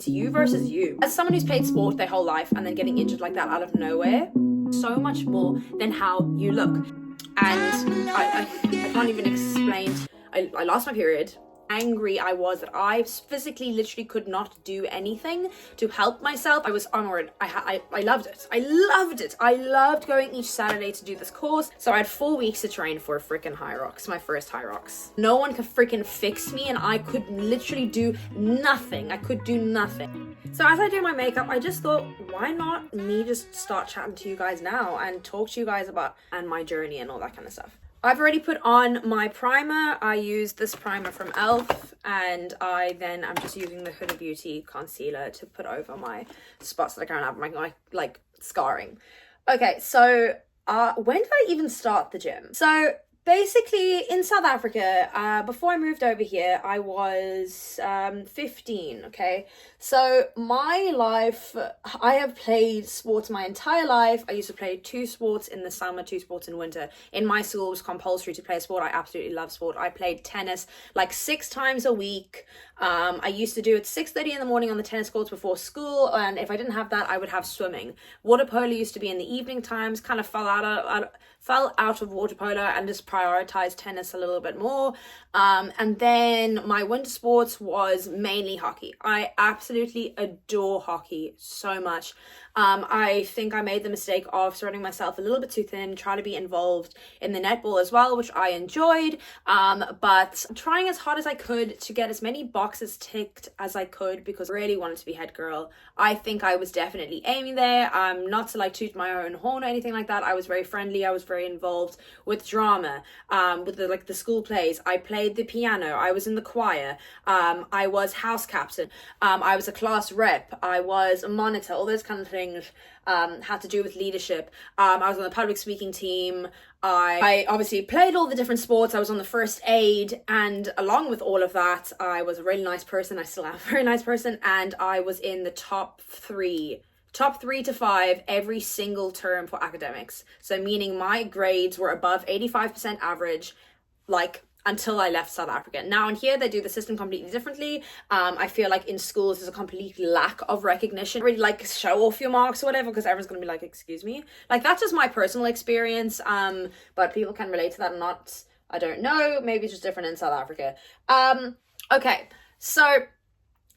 It's you versus you. As someone who's played sport their whole life and then getting injured like that out of nowhere, so much more than how you look. And I can't even explain. I lost my period. Angry I was that I physically literally could not do anything to help myself. I was onward. I loved it. I loved going each Saturday to do this course. So I had 4 weeks to train for a freaking Hyrox, my first Hyrox. No one could freaking fix me and I could literally do nothing. I could do nothing. So as I do my makeup, I just thought, why not me just start chatting to you guys now and talk to you guys about and my journey and all that kind of stuff. I've already put on my primer. I used this primer from e.l.f. and I'm just using the Huda Beauty concealer to put over my spots that I can't have, my like scarring. Okay, so when did I even start the gym? So basically in South Africa, before I moved over here, I was 15, okay? So my life, I have played sports my entire life. I used to play 2 sports in the summer, 2 sports in winter. In my school, it was compulsory to play a sport. I absolutely love sport. I played tennis like 6 times a week. I used to do it 6:30 in the morning on the tennis courts before school, and if I didn't have that, I would have swimming. Waterpolo used to be in the evening times, kind of fell out of water polo and just prioritized tennis a little bit more. And then my winter sports was mainly hockey. I absolutely adore hockey so much. I think I made the mistake of spreading myself a little bit too thin, trying to be involved in the netball as well, which I enjoyed, but trying as hard as I could to get as many boxes ticked as I could because I really wanted to be head girl. I think I was definitely aiming there, not to like toot my own horn or anything like that. I was very friendly. I was very involved with drama, with the school plays. I played the piano. I was in the choir. I was house captain. I was a class rep. I was a monitor. All those kind of things had to do with leadership. I was on the public speaking team. I obviously played all the different sports. I was on the first aid, and along with all of that, I was a really nice person. I still am a very nice person, and I was in the top 3 to 5 every single term for academics. So meaning my grades were above 85% average, like until I left South Africa. Now in here, they do the system completely differently. I feel like in schools, there's a complete lack of recognition. Really like show off your marks or whatever, because everyone's going to be like, excuse me. Like that's just my personal experience. But people can relate to that or not. I don't know. Maybe it's just different in South Africa. Okay. So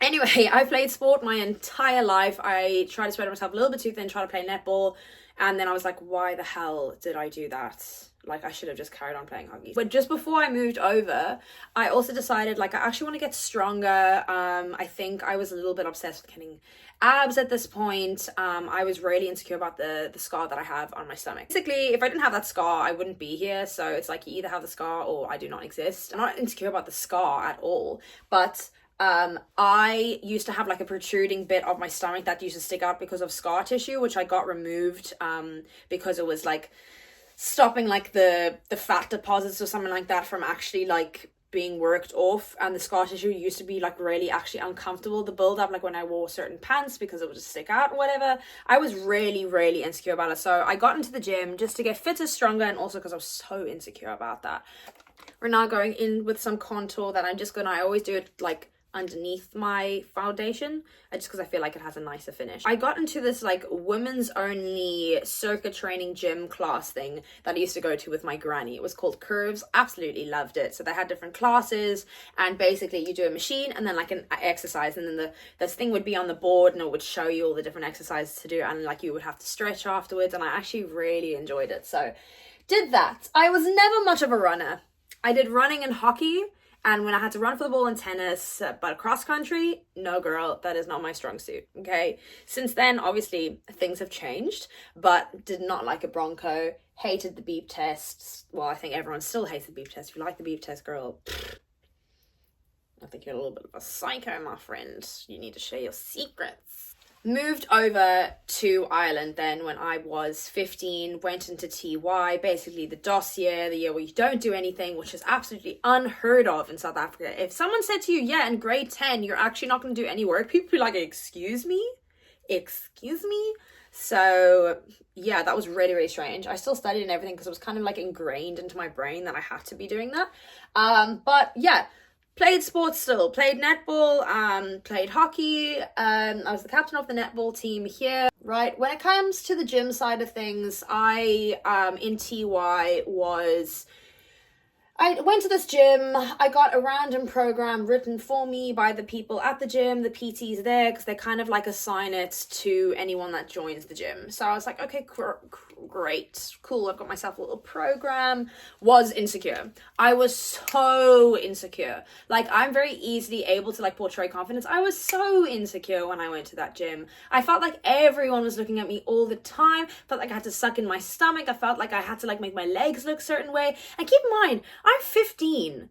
anyway, I played sport my entire life. I tried to spread myself a little bit too thin, try to play netball. And then I was like, why the hell did I do that? Like, I should have just carried on playing hockey. But just before I moved over, I also decided, like, I actually want to get stronger. I think I was a little bit obsessed with getting abs at this point. I was really insecure about the scar that I have on my stomach. Basically, if I didn't have that scar, I wouldn't be here. So it's like, you either have the scar or I do not exist. I'm not insecure about the scar at all. But I used to have like a protruding bit of my stomach that used to stick out because of scar tissue, which I got removed because it was like stopping like the fat deposits or something like that from actually like being worked off. And the scar tissue used to be like really actually uncomfortable, the build up, like when I wore certain pants, because it would just stick out or whatever. I was really insecure about it. So I got into the gym just to get fitter, stronger, and also because I was so insecure about that. We're now going in with some contour that I always do it like underneath my foundation, just because I feel like it has a nicer finish. I got into this like women's only circuit training gym class thing that I used to go to with my granny. It was called Curves. Absolutely loved it. So they had different classes, and basically you do a machine and then like an exercise, and then this thing would be on the board and it would show you all the different exercises to do, and like you would have to stretch afterwards, and I actually really enjoyed it. So did that. I was never much of a runner. I did running and hockey, and when I had to run for the ball in tennis, but cross country, no girl, that is not my strong suit, okay? Since then, obviously, things have changed, but did not like a Bronco, hated the beep tests. Well, I think everyone still hates the beep test. If you like the beep test, girl, I think you're a little bit of a psycho, my friend. You need to share your secrets. Moved over to Ireland then when I was 15, went into TY, basically the DOS year, the year where you don't do anything, which is absolutely unheard of in South Africa. If someone said to you, yeah, in grade 10, you're actually not going to do any work, people would be like, excuse me? Excuse me? So yeah, that was really strange. I still studied and everything because it was kind of like ingrained into my brain that I had to be doing that. But yeah, Played sports still, played netball, played hockey. I was the captain of the netball team here. Right, when it comes to the gym side of things, I in TY I went to this gym. I got a random program written for me by the people at the gym, the PTs there, because they kind of like assign it to anyone that joins the gym. So I was like, okay, great, cool. I've got myself a little program. Was insecure. I was so insecure. Like, I'm very easily able to like portray confidence. I was so insecure when I went to that gym. I felt like everyone was looking at me all the time. Felt like I had to suck in my stomach. I felt like I had to like make my legs look a certain way. And keep in mind, I'm 15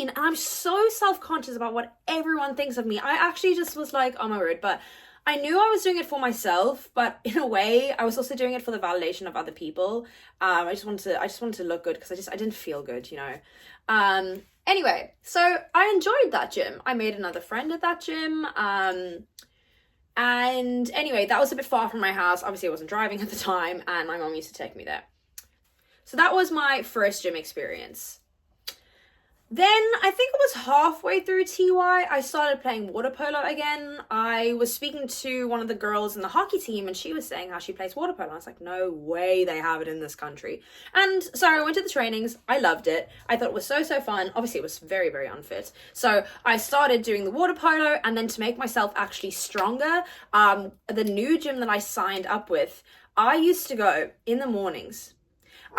and I'm so self-conscious about what everyone thinks of me. I actually just was like, oh my word, but I knew I was doing it for myself, but in a way I was also doing it for the validation of other people. I just wanted to look good because I didn't feel good, you know. Anyway, so I enjoyed that gym. I made another friend at that gym. And anyway, that was a bit far from my house. Obviously I wasn't driving at the time and my mom used to take me there. So that was my first gym experience. Then I think it was halfway through TY, I started playing water polo again. I was speaking to one of the girls in the hockey team and she was saying how she plays water polo. I was like, no way they have it in this country. And so I went to the trainings. I loved it. I thought it was so fun. Obviously it was very, very unfit. So I started doing the water polo, and then to make myself actually stronger, the new gym that I signed up with, I used to go in the mornings.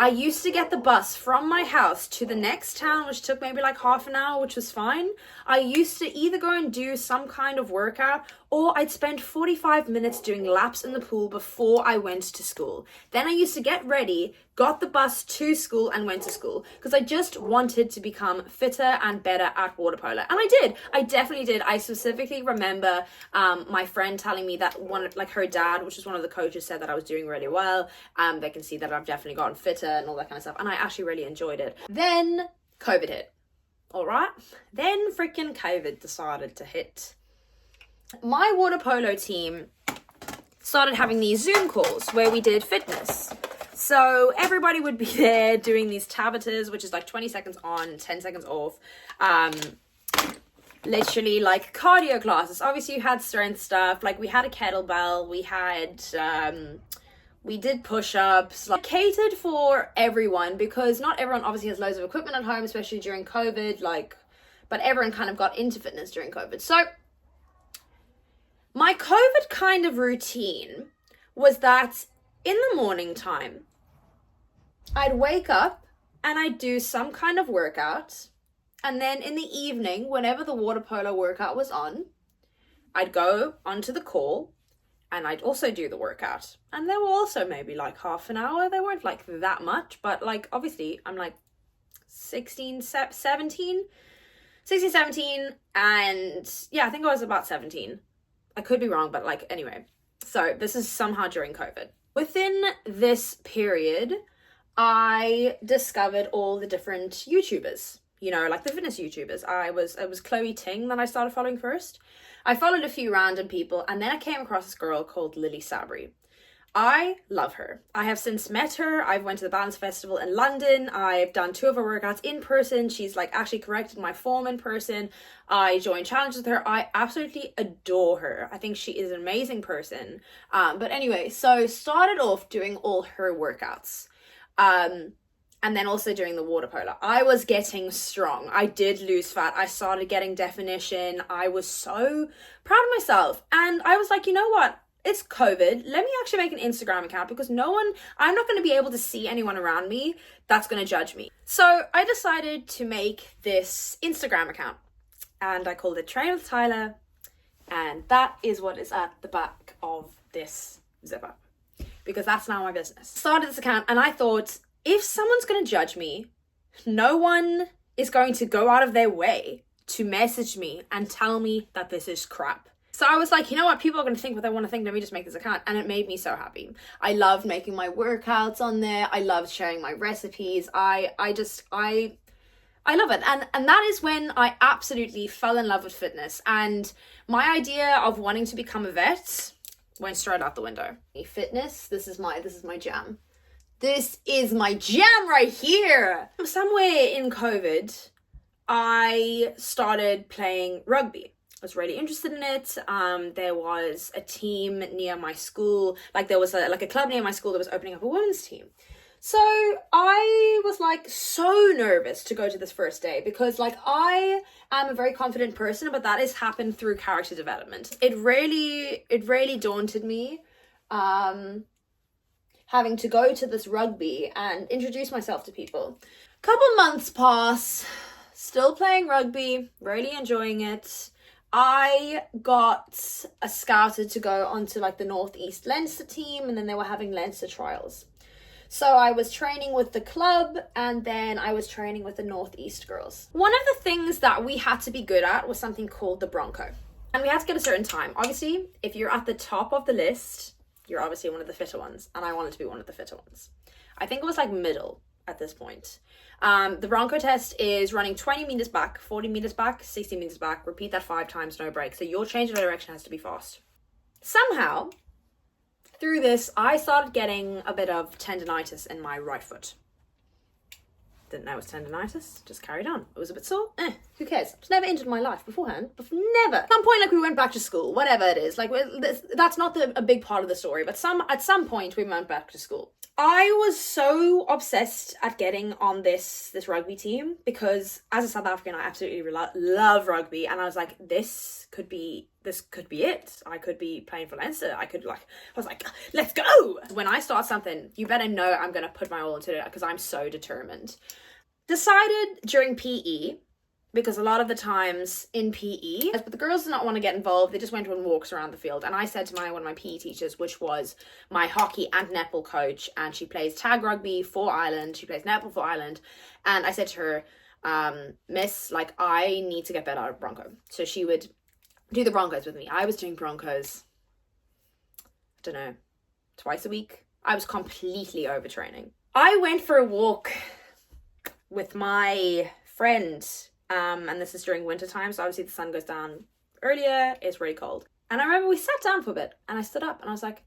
I used to get the bus from my house to the next town, which took maybe like half an hour, which was fine. I used to either go and do some kind of workout, or I'd spend 45 minutes doing laps in the pool before I went to school. Then I used to get ready, got the bus to school, and went to school because I just wanted to become fitter and better at water polo. And I did. I definitely did. I specifically remember my friend telling me that her dad, which is one of the coaches, said that I was doing really well. They can see that I've definitely gotten fitter and all that kind of stuff. And I actually really enjoyed it. Then COVID hit. All right. Then freaking COVID decided to hit. My water polo team started having these Zoom calls where we did fitness. So everybody would be there doing these tabatas, which is like 20 seconds on, 10 seconds off. Literally like cardio classes. Obviously you had strength stuff. Like we had a kettlebell. We had, we did push-ups. Like catered for everyone because not everyone obviously has loads of equipment at home, especially during COVID. But everyone kind of got into fitness during COVID. So my COVID kind of routine was that in the morning time, I'd wake up and I'd do some kind of workout. And then in the evening, whenever the water polo workout was on, I'd go onto the call and I'd also do the workout. And they were also maybe like half an hour. They weren't like that much, but like obviously I'm like 16, 17. And yeah, I think I was about 17. I could be wrong, but like anyway. So this is somehow during COVID. Within this period, I discovered all the different YouTubers, you know, like the fitness YouTubers. It was Chloe Ting that I started following first. I followed a few random people, and then I came across this girl called Lily Sabri. I love her. I have since met her. I've went to the Balance Festival in London. I've done 2 of her workouts in person. She's like actually corrected my form in person. I joined challenges with her. I absolutely adore her. I think she is an amazing person. But anyway, so started off doing all her workouts. And then also doing the water polo. I was getting strong. I did lose fat. I started getting definition. I was so proud of myself. And I was like, you know what? It's COVID. Let me actually make an Instagram account because I'm not going to be able to see anyone around me that's going to judge me. So I decided to make this Instagram account and I called it Train with Tyla. And that is what is at the back of this zipper because that's now my business. Started this account and I thought, if someone's going to judge me, no one is going to go out of their way to message me and tell me that this is crap. So I was like, you know what? People are going to think what they want to think. Let me just make this account. And it made me so happy. I loved making my workouts on there. I loved sharing my recipes. I love it. And that is when I absolutely fell in love with fitness. And my idea of wanting to become a vet went straight out the window. Fitness, this is my jam. This is my jam right here. Somewhere in COVID, I started playing rugby. I was really interested in it. There was a team near my school, like there was a club near my school that was opening up a women's team. So I was like so nervous to go to this first day because like I am a very confident person, but that has happened through character development. It really daunted me having to go to this rugby and introduce myself to people. Couple months pass, still playing rugby, really enjoying it. I got scouted to go onto like the Northeast Leinster team, and then they were having Leinster trials. So I was training with the club, and then I was training with the Northeast girls. One of the things that we had to be good at was something called the Bronco. And we had to get a certain time. Obviously, if you're at the top of the list, you're obviously one of the fitter ones. And I wanted to be one of the fitter ones. I think it was like middle at this point. The Bronco test is running 20 meters back, 40 meters back, 60 meters back. Repeat that 5 times, no break. So your change of direction has to be fast. Somehow, through this, I started getting a bit of tendonitis in my right foot. Didn't know it was tendonitis, just carried on. It was a bit sore, who cares? I've never injured my life beforehand, never. At some point, like we went back to school, whatever it is. Like that's not a big part of the story, but at some point we went back to school. I was so obsessed at getting on this rugby team because as a South African, I absolutely love rugby. And I was like, this could be it. I could be playing for Leinster. I was like, let's go. When I start something, you better know I'm going to put my all into it because I'm so determined. Decided during PE, because a lot of the times in PE, but the girls did not want to get involved. They just went on walks around the field. And I said to one of my PE teachers, which was my hockey and netball coach, and she plays tag rugby for Ireland. She plays netball for Ireland. And I said to her, Miss, like I need to get better at Bronco. So she would do the Broncos with me. I was doing Broncos, I don't know, twice a week. I was completely overtraining. I went for a walk with my friend, and this is during winter time, so obviously the sun goes down earlier, it's really cold. And I remember we sat down for a bit, and I stood up, and I was like,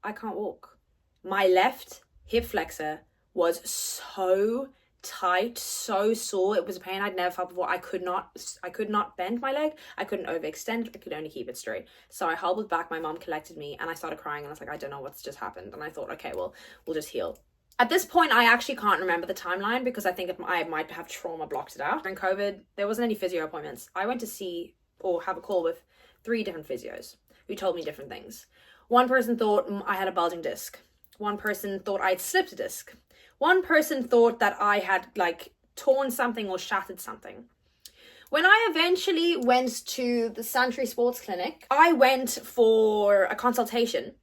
I can't walk. My left hip flexor was so tight, so sore. It was a pain I'd never felt before. I could not bend my leg. I couldn't overextend. I could only keep it straight. So I hobbled back. My mom collected me, and I started crying, and I was like, I don't know what's just happened. And I thought, okay, well, we'll just heal. At this point, I actually can't remember the timeline because I think I might have trauma blocked it out. During COVID, there wasn't any physio appointments. I went to see or have a call with 3 different physios who told me different things. One person thought I had a bulging disc. One person thought I'd slipped a disc. One person thought that I had like torn something or shattered something. When I eventually went to the Santry Sports Clinic, I went for a consultation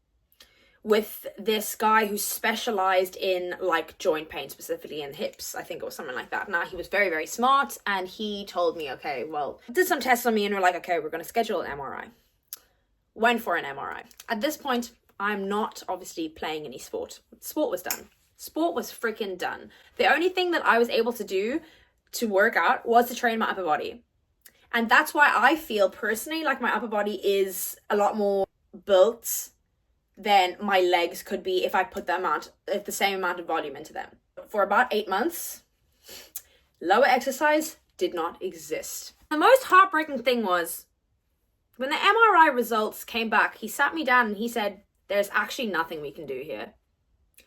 with this guy who specialized in like joint pain, specifically in hips. I think it was something like that. Now he was very, very smart, and he told me, okay, well, did some tests on me, and we're like, okay, we're going to schedule an MRI. Went for an MRI. At this point, I'm not obviously playing any sport. Sport was done. Sport was freaking done. The only thing that I was able to do to work out was to train my upper body. And that's why I feel personally like my upper body is a lot more built than my legs could be if I put the same amount of volume into them. For about 8 months, lower exercise did not exist. The most heartbreaking thing was when the MRI results came back, he sat me down and he said, there's actually nothing we can do here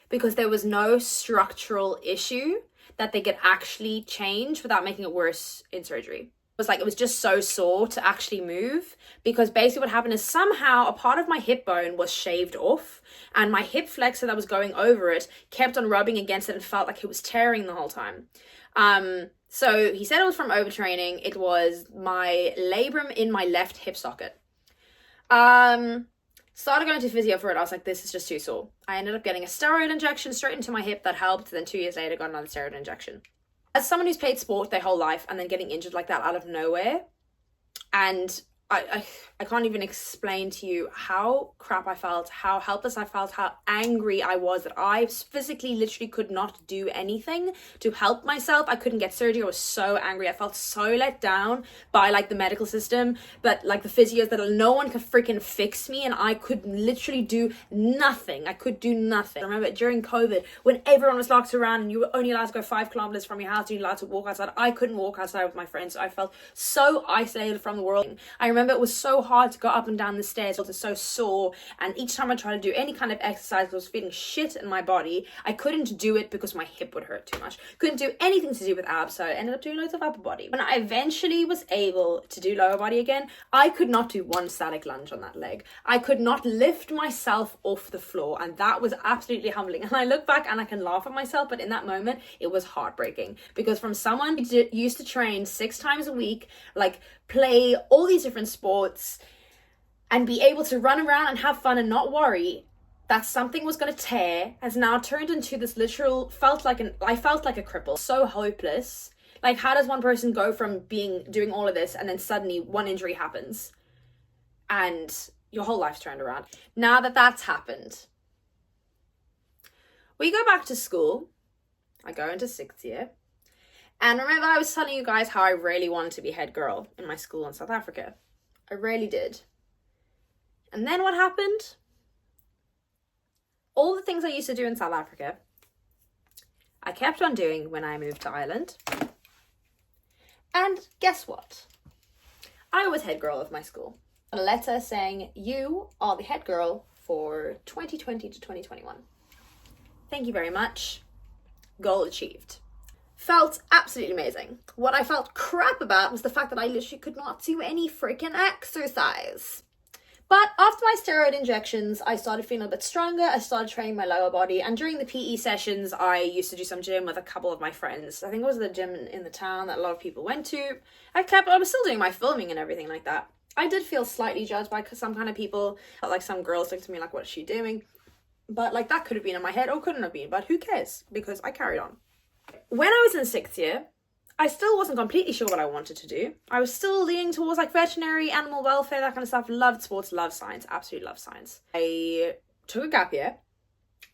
because there was no structural issue that they could actually change without making it worse in surgery. It was just so sore to actually move because basically what happened is somehow a part of my hip bone was shaved off and my hip flexor that was going over it kept on rubbing against it and felt like it was tearing the whole time. So he said it was from overtraining. It was my labrum in my left hip socket. Started going to physio for it. I was like, this is just too sore. I ended up getting a steroid injection straight into my hip that helped. Then 2 years later, got another steroid injection. As someone who's played sport their whole life and then getting injured like that out of nowhere, and I can't even explain to you how crap I felt, how helpless I felt, how angry I was that I physically literally could not do anything to help myself. I couldn't get surgery. I was so angry. I felt so let down by like the medical system, but like the physios, that no one could freaking fix me, and I could literally do nothing. I could do nothing. I remember during COVID when everyone was locked around and you were only allowed to go 5 kilometers from your house, you're allowed to walk outside. I couldn't walk outside with my friends. So I felt so isolated from the world. I remember it was so hard to go up and down the stairs. I was so sore, and each time I tried to do any kind of exercise, I was feeling shit in my body. I couldn't do it because my hip would hurt too much. Couldn't do anything to do with abs, so I ended up doing loads of upper body. When I eventually was able to do lower body again, I could not do one static lunge on that leg. I could not lift myself off the floor, and that was absolutely humbling. And I look back and I can laugh at myself, but in that moment it was heartbreaking, because from someone who used to train 6 times a week, like play all these different sports and be able to run around and have fun and not worry that something was going to tear, has now turned into this literal, I felt like a cripple, so hopeless. Like, how does one person go from doing all of this and then suddenly one injury happens and your whole life's turned around? Now that that's happened, we go back to school. I go into 6th year. And remember, I was telling you guys how I really wanted to be head girl in my school in South Africa. I really did. And then what happened? All the things I used to do in South Africa, I kept on doing when I moved to Ireland. And guess what? I was head girl of my school. A letter saying, you are the head girl for 2020 to 2021. Thank you very much. Goal achieved. Felt absolutely amazing. What I felt crap about was the fact that I literally could not do any freaking exercise. But after my steroid injections, I started feeling a bit stronger. I started training my lower body. And during the PE sessions, I used to do some gym with a couple of my friends. I think it was the gym in the town that a lot of people went to. I was still doing my filming and everything like that. I did feel slightly judged by some kind of people. Like some girls looked at me like, what is she doing? But like that could have been in my head or couldn't have been. But who cares? Because I carried on. When I was in 6th year, I still wasn't completely sure what I wanted to do. I was still leaning towards like veterinary, animal welfare, that kind of stuff. Loved sports, loved science, absolutely loved science. I took a gap year.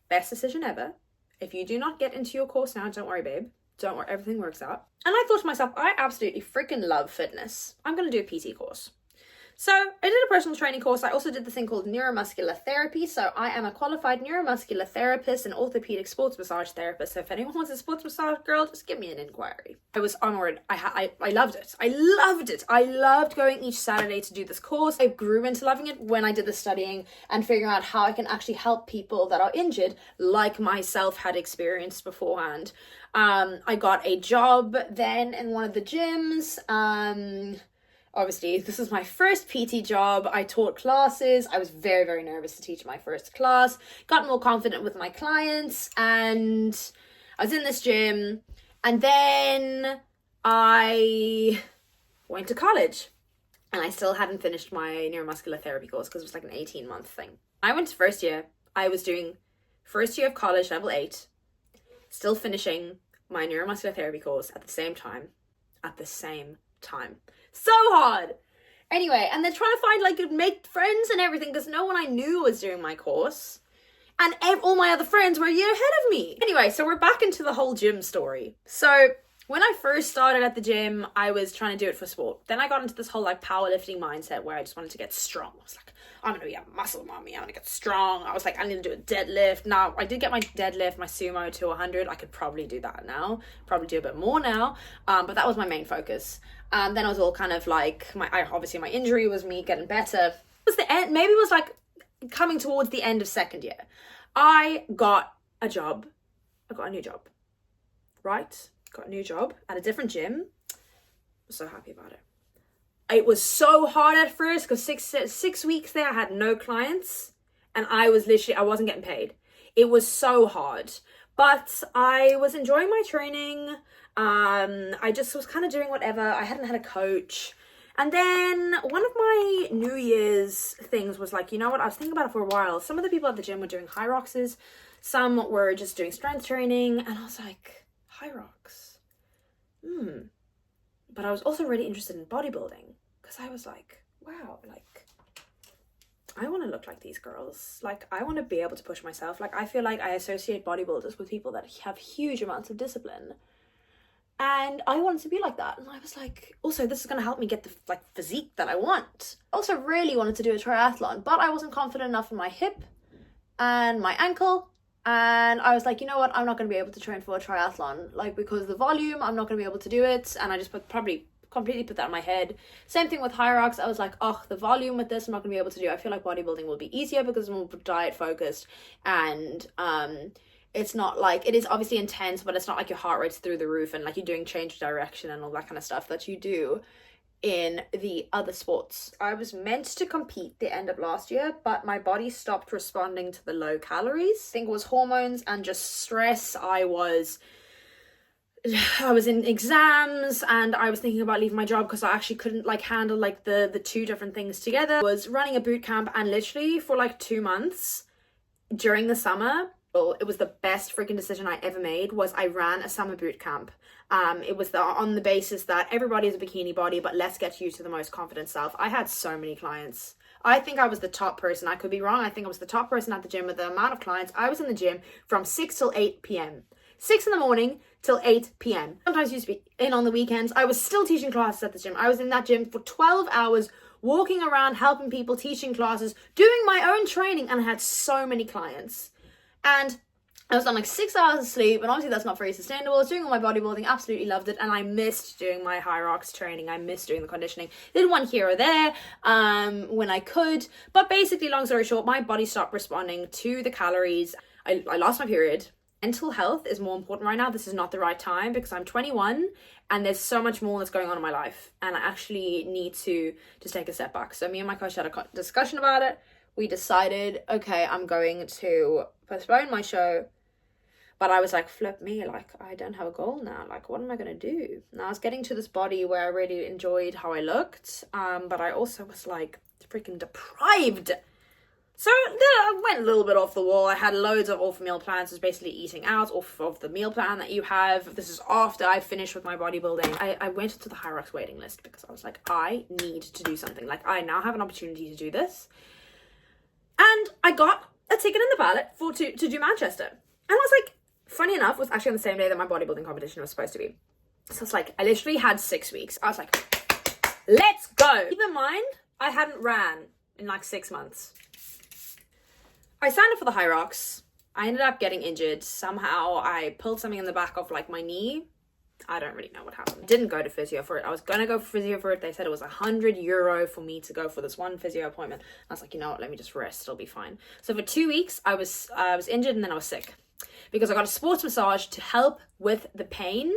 Best decision ever. If you do not get into your course now, don't worry, babe. Don't worry, everything works out. And I thought to myself, I absolutely freaking love fitness. I'm going to do a PT course. So I did a personal training course. I also did the thing called neuromuscular therapy. So I am a qualified neuromuscular therapist and orthopedic sports massage therapist. So if anyone wants a sports massage girl, just give me an inquiry. I was onward. I loved it. I loved it. I loved going each Saturday to do this course. I grew into loving it when I did the studying and figuring out how I can actually help people that are injured, like myself had experienced beforehand. I got a job then in one of the gyms. Obviously, this was my first PT job. I taught classes. I was very, very nervous to teach my first class. Got more confident with my clients, and I was in this gym. And then I went to college, and I still hadn't finished my neuromuscular therapy course because it was like an 18-month thing. I went to 1st year. I was doing 1st year of college, level 8, still finishing my neuromuscular therapy course at the same time. So hard. Anyway, and then trying to find like make friends and everything because no one I knew was doing my course, and all my other friends were a year ahead of me. Anyway, so we're back into the whole gym story. So when I first started at the gym, I was trying to do it for sport. Then I got into this whole like powerlifting mindset where I just wanted to get strong. I was like, I'm going to be a muscle mommy. I'm going to get strong. I was like, I need to do a deadlift. Now, I did get my deadlift, my sumo to 100. I could probably do that now. Probably do a bit more now. But that was my main focus. Then I was all kind of like, obviously my injury was me getting better. It was the end. Maybe it was like coming towards the end of 2nd year. I got a job. I got a new job. Right? Got a new job at a different gym. I was so happy about it. It was so hard at first because 6 weeks there I had no clients and I wasn't getting paid. It was so hard, but I was enjoying my training. I just was kind of doing whatever. I hadn't had a coach. And then one of my New Year's things was like, you know what? I was thinking about it for a while. Some of the people at the gym were doing Hyroxes. Some were just doing strength training. And I was like, Hyrox. But I was also really interested in bodybuilding because I was like, wow, like, I want to look like these girls. Like, I want to be able to push myself. Like, I feel like I associate bodybuilders with people that have huge amounts of discipline. And I wanted to be like that. And I was like, also, this is going to help me get the like physique that I want. I also really wanted to do a triathlon, but I wasn't confident enough in my hip and my ankle. And I was like, you know what? I'm not going to be able to train for a triathlon. Like, because of the volume, I'm not going to be able to do it. And I just probably completely put that in my head. Same thing with Hyrox. I was like, oh, the volume with this, I'm not going to be able to do. I feel like bodybuilding will be easier because it's more diet focused. And, it's not like, it is obviously intense, but it's not like your heart rate's through the roof and like you're doing change of direction and all that kind of stuff that you do in the other sports. I was meant to compete the end of last year, but my body stopped responding to the low calories. I think it was hormones and just stress. I was in exams and I was thinking about leaving my job because I actually couldn't like handle like the two different things together. I was running a boot camp, and literally for like 2 months during the summer, it was the best freaking decision I ever made. Was I ran a summer boot camp. It was on the basis that everybody is a bikini body, but let's get you to the most confident self. I had so many clients. I think I was the top person. I could be wrong. I think I was the top person at the gym with the amount of clients. I was in the gym from 6 till 8 p.m. 6 in the morning till 8 p.m. Sometimes used to be in on the weekends. I was still teaching classes at the gym. I was in that gym for 12 hours, walking around, helping people, teaching classes, doing my own training, and I had so many clients. And I was on like 6 hours of sleep, and obviously that's not very sustainable. I was doing all my bodybuilding, absolutely loved it, and I missed doing my Hyrox training. I missed doing the conditioning. Did one here or there when I could, but basically, long story short, my body stopped responding to the calories. I lost my period. Mental health is more important right now. This is not the right time because I'm 21 and there's so much more that's going on in my life, and I actually need to just take a step back. So me and my coach had a discussion about it. We decided, okay, I'm going to postpone my show. But I was like, flip me, like, I don't have a goal now. Like, what am I going to do? Now, I was getting to this body where I really enjoyed how I looked. But I also was, like, freaking deprived. So I went a little bit off the wall. I had loads of off meal plans. It was basically eating out off of the meal plan that you have. This is after I finished with my bodybuilding. I went to the Hyrox waiting list because I was like, I need to do something. Like, I now have an opportunity to do this. And I got a ticket in the ballot to do Manchester. And I was like, funny enough, it was actually on the same day that my bodybuilding competition was supposed to be. So it's like, I literally had 6 weeks. I was like, let's go. Keep in mind, I hadn't ran in like 6 months. I signed up for the Hyrox. I ended up getting injured. Somehow I pulled something in the back of like my knee. I don't really know what happened. Didn't go to physio for it. I was gonna go for physio for it. They said it was €100 for me to go for this one physio appointment. I was like, you know what, let me just rest, it'll be fine. So for 2 weeks I was injured, and then I was sick because I got a sports massage to help with the pain,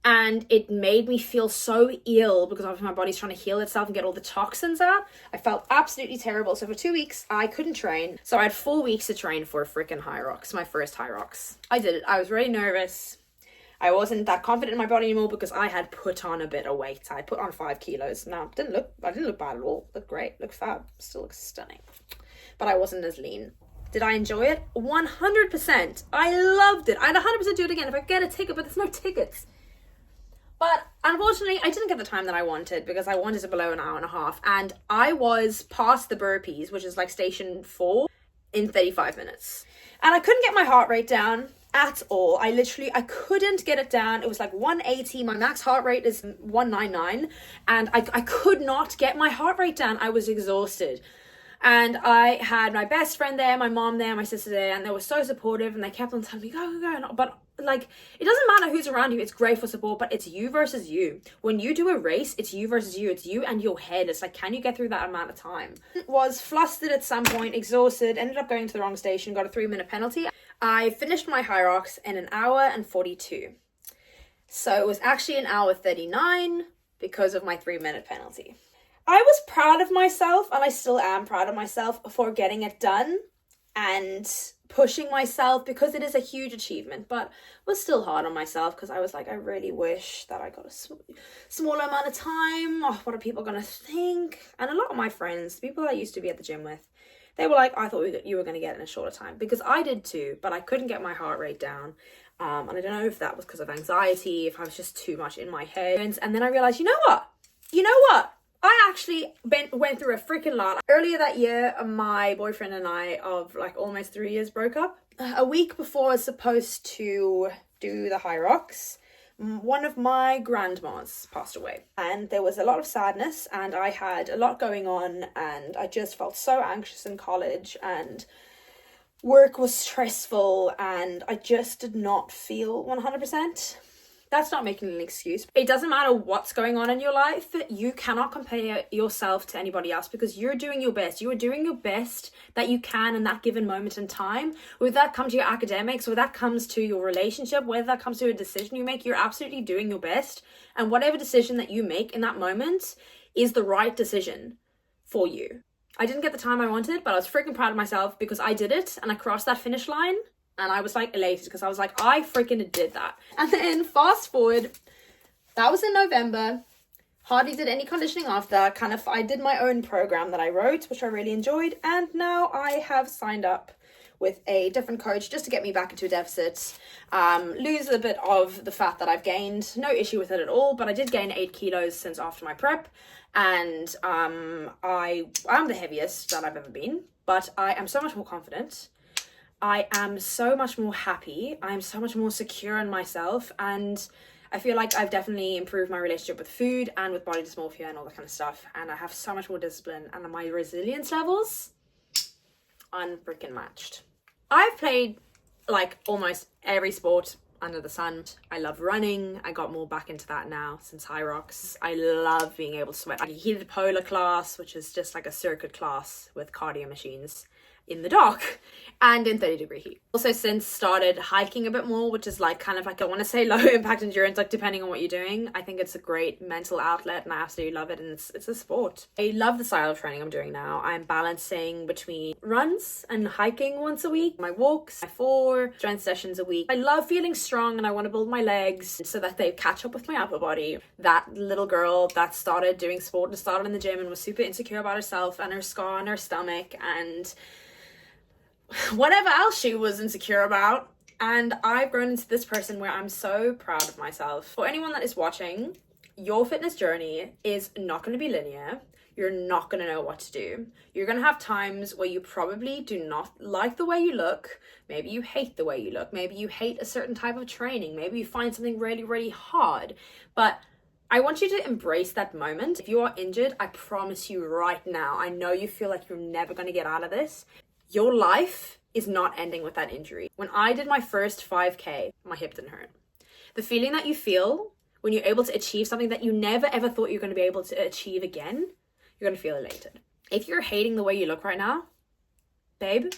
and it made me feel so ill because obviously my body's trying to heal itself and get all the toxins out. I felt absolutely terrible. So for 2 weeks I couldn't train. So I had 4 weeks to train for a freaking Hyrox, my first Hyrox. I did it. I was really nervous. I wasn't that confident in my body anymore because I had put on a bit of weight. I put on 5 kilos. Now, I didn't look bad at all. Looked great. Looked fab. Still looks stunning. But I wasn't as lean. Did I enjoy it? 100%. I loved it. I'd 100% do it again if I get a ticket, but there's no tickets. But unfortunately, I didn't get the time that I wanted because I wanted it below an hour and a half. And I was past the burpees, which is like station 4, in 35 minutes. And I couldn't get my heart rate down at all. I couldn't get it down. It was like 180. My max heart rate is 199. And I could not get my heart rate down. I was exhausted. And I had my best friend there, my mom there, my sister there, and they were so supportive, and they kept on telling me, go. But like, it doesn't matter who's around you. It's great for support, but it's you versus you. When you do a race, it's you versus you. It's you and your head. It's like, can you get through that amount of time? Was flustered at some point, exhausted, ended up going to the wrong station, got a 3-minute penalty. I finished my Hyrox in 1 hour and 42. So it was actually 1 hour 39 because of my 3-minute penalty. I was proud of myself, and I still am proud of myself for getting it done and pushing myself because it is a huge achievement, but was still hard on myself because I was like, I really wish that I got a smaller amount of time. Oh, what are people going to think? And a lot of my friends, the people I used to be at the gym with, they were like, I thought you were going to get it in a shorter time, because I did too, but I couldn't get my heart rate down. And I don't know if that was because of anxiety, if I was just too much in my head. And then I realized, you know what? I actually went through a freaking lot. Earlier that year, my boyfriend and I of like almost 3 years broke up. A week before I was supposed to do the Hyrox, one of my grandmas passed away, and there was a lot of sadness, and I had a lot going on, and I just felt so anxious in college, and work was stressful, and I just did not feel 100%. That's not making an excuse. It doesn't matter what's going on in your life. You cannot compare yourself to anybody else because you're doing your best. You are doing your best that you can in that given moment in time. Whether that comes to your academics, whether that comes to your relationship, whether that comes to a decision you make, you're absolutely doing your best. And whatever decision that you make in that moment is the right decision for you. I didn't get the time I wanted, but I was freaking proud of myself because I did it and I crossed that finish line. And I was like elated because I was like, I freaking did that. And then fast forward, that was in November. Hardly did any conditioning after. I did my own program that I wrote, which I really enjoyed. And now I have signed up with a different coach just to get me back into a deficit. Lose a bit of the fat that I've gained. No issue with it at all. But I did gain 8 kilos since after my prep. And I'm the heaviest that I've ever been. But I am so much more confident. I am so much more happy. I'm so much more secure in myself. And I feel like I've definitely improved my relationship with food and with body dysmorphia and all that kind of stuff. And I have so much more discipline. And my resilience levels, unfreaking matched. I've played like almost every sport under the sun. I love running. I got more back into that now since Hyrox. I love being able to sweat. I heated polar class, which is just like a circuit class with cardio machines in the dark and in 30-degree heat. Also since started hiking a bit more, which is like kind of like, I want to say low impact endurance, like depending on what you're doing. I think it's a great mental outlet and I absolutely love it, and it's a sport. I love the style of training I'm doing now. I'm balancing between runs and hiking once a week, my walks, my 4 strength sessions a week. I love feeling strong and I want to build my legs so that they catch up with my upper body. That little girl that started doing sport and started in the gym and was super insecure about herself and her scar on her stomach and whatever else she was insecure about, and I've grown into this person where I'm so proud of myself. For anyone that is watching, your fitness journey is not going to be linear. You're not going to know what to do. You're going to have times where you probably do not like the way you look. Maybe you hate the way you look. Maybe you hate a certain type of training. Maybe you find something really, really hard. But I want you to embrace that moment. If you are injured, I promise you right now, I know you feel like you're never going to get out of this. Your life is not ending with that injury. When I did my first 5K, my hip didn't hurt. The feeling that you feel when you're able to achieve something that you never ever thought you're going to be able to achieve again, you're going to feel elated. If you're hating the way you look right now, babe,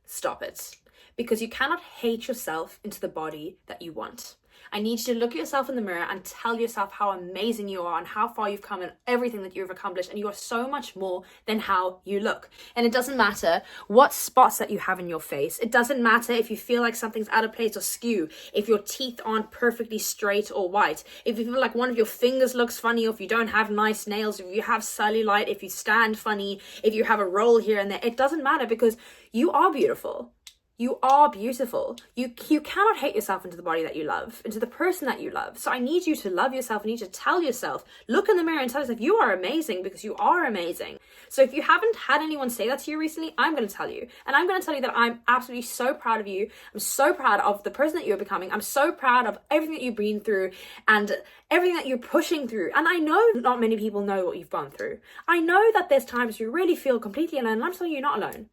stop it. Because you cannot hate yourself into the body that you want. I need you to look at yourself in the mirror and tell yourself how amazing you are and how far you've come and everything that you've accomplished, and you are so much more than how you look. And it doesn't matter what spots that you have in your face. It doesn't matter if you feel like something's out of place or skew, if your teeth aren't perfectly straight or white, if you feel like one of your fingers looks funny, or if you don't have nice nails, if you have cellulite, if you stand funny, if you have a roll here and there. It doesn't matter, because you are beautiful. You are beautiful. You cannot hate yourself into the body that you love, into the person that you love. So I need you to love yourself. I need you to tell yourself, look in the mirror and tell yourself you are amazing, because you are amazing. So if you haven't had anyone say that to you recently, I'm going to tell you. And I'm going to tell you that I'm absolutely so proud of you. I'm so proud of the person that you're becoming. I'm so proud of everything that you've been through and everything that you're pushing through. And I know not many people know what you've gone through. I know that there's times you really feel completely alone. And I'm telling you, you're not alone.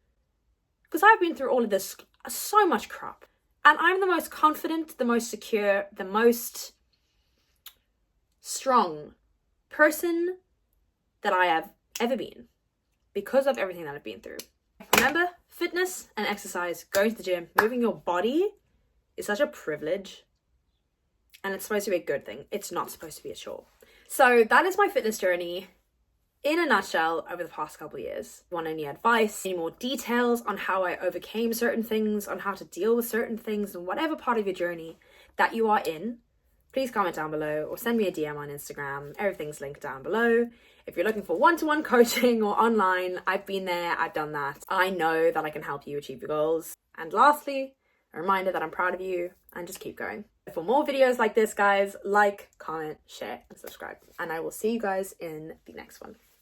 Because I've been through all of this, so much crap. And I'm the most confident, the most secure, the most strong person that I have ever been, because of everything that I've been through. Remember, fitness and exercise, going to the gym, moving your body is such a privilege. And it's supposed to be a good thing. It's not supposed to be a chore. So that is my fitness journey in a nutshell over the past couple of years. Want any advice, any more details on how I overcame certain things, on how to deal with certain things, and whatever part of your journey that you are in, please comment down below or send me a DM on Instagram. Everything's linked down below. If you're looking for one-to-one coaching or online, I've been there, I've done that. I know that I can help you achieve your goals. And lastly, a reminder that I'm proud of you, and just keep going. For more videos like this, guys, like, comment, share, and subscribe. And I will see you guys in the next one.